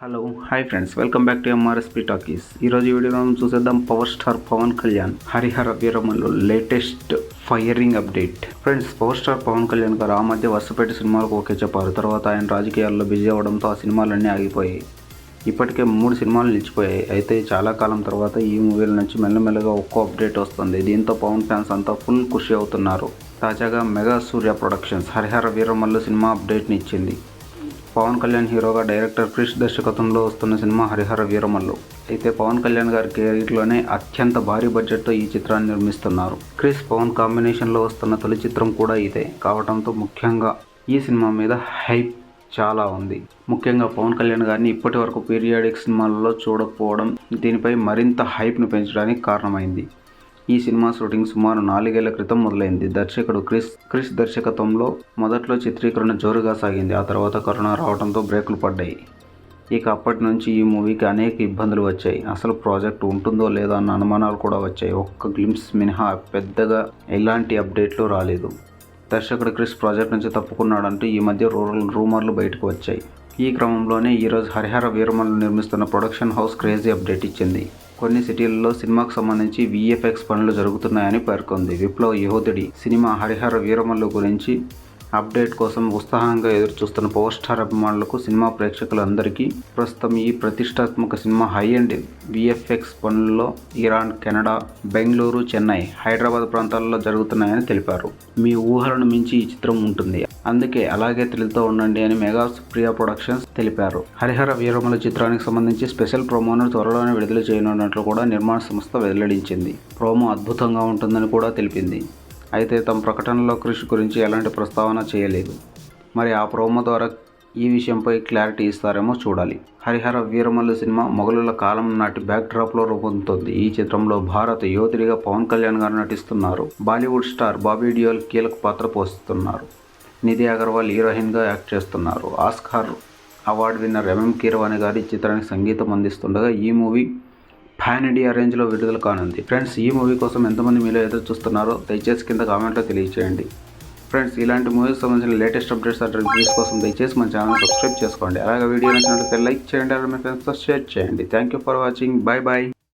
Hello hi friends, welcome back to MRSP talkies. ఈరోజు వీడియోలో మనం చూసేద్దాం power star Pawan Kalyan Harihara Veeramallu latest firing update. Friends, power star Pawan Kalyan గారు ఆ మధ్య వరుసపెట్టి సినిమాలకు ఓకే చెప్పారు. తర్వాత ఆయన రాజకీయాల్లో బిజీ అవడంతో ఆ సినిమాలన్నీ ఆగిపోయాయి. ఇప్పటికే 3 సినిమాలు నిలిచిపోయాయి. అయితే చాలా కాలం తర్వాత ఈ మూవీల నుంచి మెల్లమెల్లగా ఒక్కో అప్డేట్ వస్తుంది. దీంతో పవన్ ఫ్యాన్స్ అంతా ఫుల్ ఖుషి అవుతున్నారు. తాజాగా మెగా సూర్య ప్రొడక్షన్స్ హరిహర వీరమల్లు సినిమా అప్డేట్ని ఇచ్చింది. పవన్ కళ్యాణ్ హీరోగా డైరెక్టర్ క్రిష్ దర్శకత్వంలో వస్తున్న సినిమా హరిహర వీరమల్లు. అయితే పవన్ కళ్యాణ్ గారి కెరీర్లోనే అత్యంత భారీ బడ్జెట్తో ఈ చిత్రాన్ని నిర్మిస్తున్నారు. క్రిష్ పవన్ కాంబినేషన్లో వస్తున్న తొలి చిత్రం కూడా ఇదే కావడంతో ముఖ్యంగా ఈ సినిమా మీద హైప్ చాలా ఉంది. ముఖ్యంగా పవన్ కళ్యాణ్ గారిని ఇప్పటి వరకు పీరియాడిక్ సినిమాలలో చూడకపోవడం దీనిపై మరింత హైప్ను పెంచడానికి కారణమైంది. ఈ సినిమా షూటింగ్ సుమారు 4 ఏళ్ల క్రితం మొదలైంది. దర్శకుడు క్రిష్ దర్శకత్వంలో మొదట్లో చిత్రీకరణ జోరుగా సాగింది. ఆ తర్వాత కరోనా రావడంతో బ్రేకులు పడ్డాయి. ఇక అప్పటి నుంచి ఈ మూవీకి అనేక ఇబ్బందులు వచ్చాయి. అసలు ప్రాజెక్ట్ ఉంటుందో లేదో అన్న అనుమానాలు కూడా వచ్చాయి. ఒక్క గ్లింప్స్ మినహా పెద్దగా ఎలాంటి అప్డేట్లు రాలేదు. దర్శకుడు క్రిష్ ప్రాజెక్ట్ నుంచి తప్పుకున్నాడంటూ ఈ మధ్య రూమర్లు బయటకు వచ్చాయి. ఈ క్రమంలోనే ఈరోజు హరిహర వీరమల్లు నిర్మిస్తున్న ప్రొడక్షన్ హౌస్ క్రేజీ అప్డేట్ ఇచ్చింది. కొన్ని సిటీల్లో సినిమాకు సంబంధించి VFX పనులు జరుగుతున్నాయని పేర్కొంది. విప్లవ్ యోధుడి సినిమా హరిహర వీరమల్లు గురించి అప్డేట్ కోసం ఉత్సాహంగా ఎదురుచూస్తున్న పవర్ స్టార్ అభిమానులకు, సినిమా ప్రేక్షకులందరికీ ప్రస్తుతం ఈ ప్రతిష్టాత్మక సినిమా హై అండ్ VFX పనుల్లో ఇరాన్, కెనడా, బెంగళూరు, చెన్నై, హైదరాబాద్ ప్రాంతాల్లో జరుగుతున్నాయని తెలిపారు. మీ ఊహలను మించి ఈ చిత్రం ఉంటుంది, అందుకే అలాగే థ్రిల్తో ఉండండి అని మెగా ప్రియా ప్రొడక్షన్స్ తెలిపారు. హరిహర వీరమల్లు చిత్రానికి సంబంధించి స్పెషల్ ప్రోమోను త్వరలోనే విడుదల చేయనున్నట్లు కూడా నిర్మాణ సంస్థ వెల్లడించింది. ప్రోమో అద్భుతంగా ఉంటుందని కూడా తెలిపింది. అయితే తమ ప్రకటనలో క్రిష్ గురించి ఎలాంటి ప్రస్తావన చేయలేదు. మరి ఆ ప్రోమో ద్వారా ఈ విషయంపై క్లారిటీ ఇస్తారేమో చూడాలి. హరిహర వీరమల్లు సినిమా మొఘలుల కాలం నాటి బ్యాక్డ్రాప్లో రూపొందుతోంది. ఈ చిత్రంలో భారత యోధుడిగా పవన్ కళ్యాణ్ గారు నటిస్తున్నారు. బాలీవుడ్ స్టార్ బాబీ డియోల్ కీలక పాత్ర పోషిస్తున్నారు. నిధి అగర్వాల్ హీరోయిన్గా యాక్ట్ చేస్తున్నారు. ఆస్కార్ అవార్డు విన్నర్ కీరవాణి గారు ఈ చిత్రానికి సంగీతం అందిస్తుండగా ఈ మూవీ పాన్ ఇండియా రేంజ్లో విడుదల కానుంది. ఫ్రెండ్స్, ఈ మూవీ కోసం ఎంతమంది మీలో ఎదురు చూస్తున్నారో దయచేసి కింద కామెంట్లో తెలియజేయండి. ఫ్రెండ్స్, ఇలాంటి మూవీకి సంబంధించిన లేటెస్ట్ అప్డేట్స్ అండ్ రివ్యూస్ కోసం దయచేసి మన ఛానల్ సబ్స్క్రైబ్ చేసుకోండి. అలాగే వీడియో నచ్చినట్లయితే లైక్ చేయండి, అలాగే మీ ఫ్రెండ్స్తో షేర్ చేయండి. Thank you for watching. Bye bye.